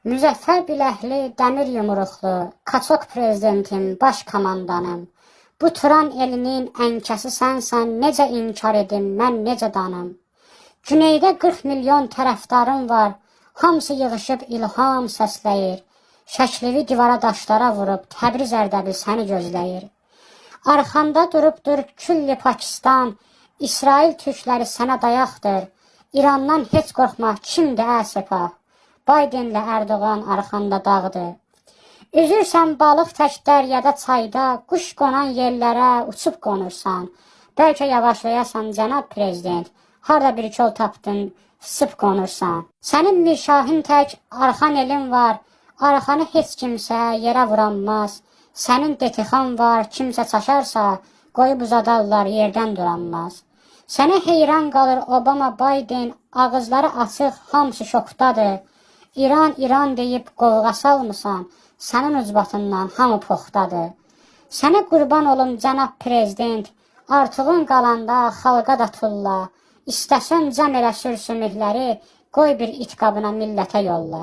Müzəffər biləkli, dəmir yumruqlu, kaçok prezidentim, baş komandanım. Bu Turan elinin ənkəsi sənsən, necə inkar edim, mən necə danım. Güneydə 40 milyon tərəfdarım var, hamısı yığışıb ilham səsləyir. Şəklivi divara daşlara vurub, Təbriz Ərdəbil səni gözləyir. Arxanda durubdur külli Pakistan, İsrail türkləri sənə dayaqdır. İrandan heç qorxma, kimdir əsəpah? Baydenlə Erdoğan arxanda dağdır. Üzürsən balıq tək dəryada çayda, quş qonan yerlərə uçub qonursan. Bəlkə yavaşlayasan cənab prezident, harda bir kol tapdın, sıp qonursan. Sənin Mirşahin tək arxan elin var, arxanı heç kimsə yerə vuranmaz. Sənin detixan var, kimsə çaşarsa, qoyub uzadarlar, yerdən duranmaz. Sənə heyran qalır Obama, Biden, ağızları açıq, hamısı şokdadır. İran, İran deyib qovğa salmısan, sənin ucbatından hamı poxdadır. Sənə qurban olum cənab prezident, artığın qalanda xalqa da tulla. İstəsən cəm elə sürsümükləri, qoy bir it qabına millətə yolla.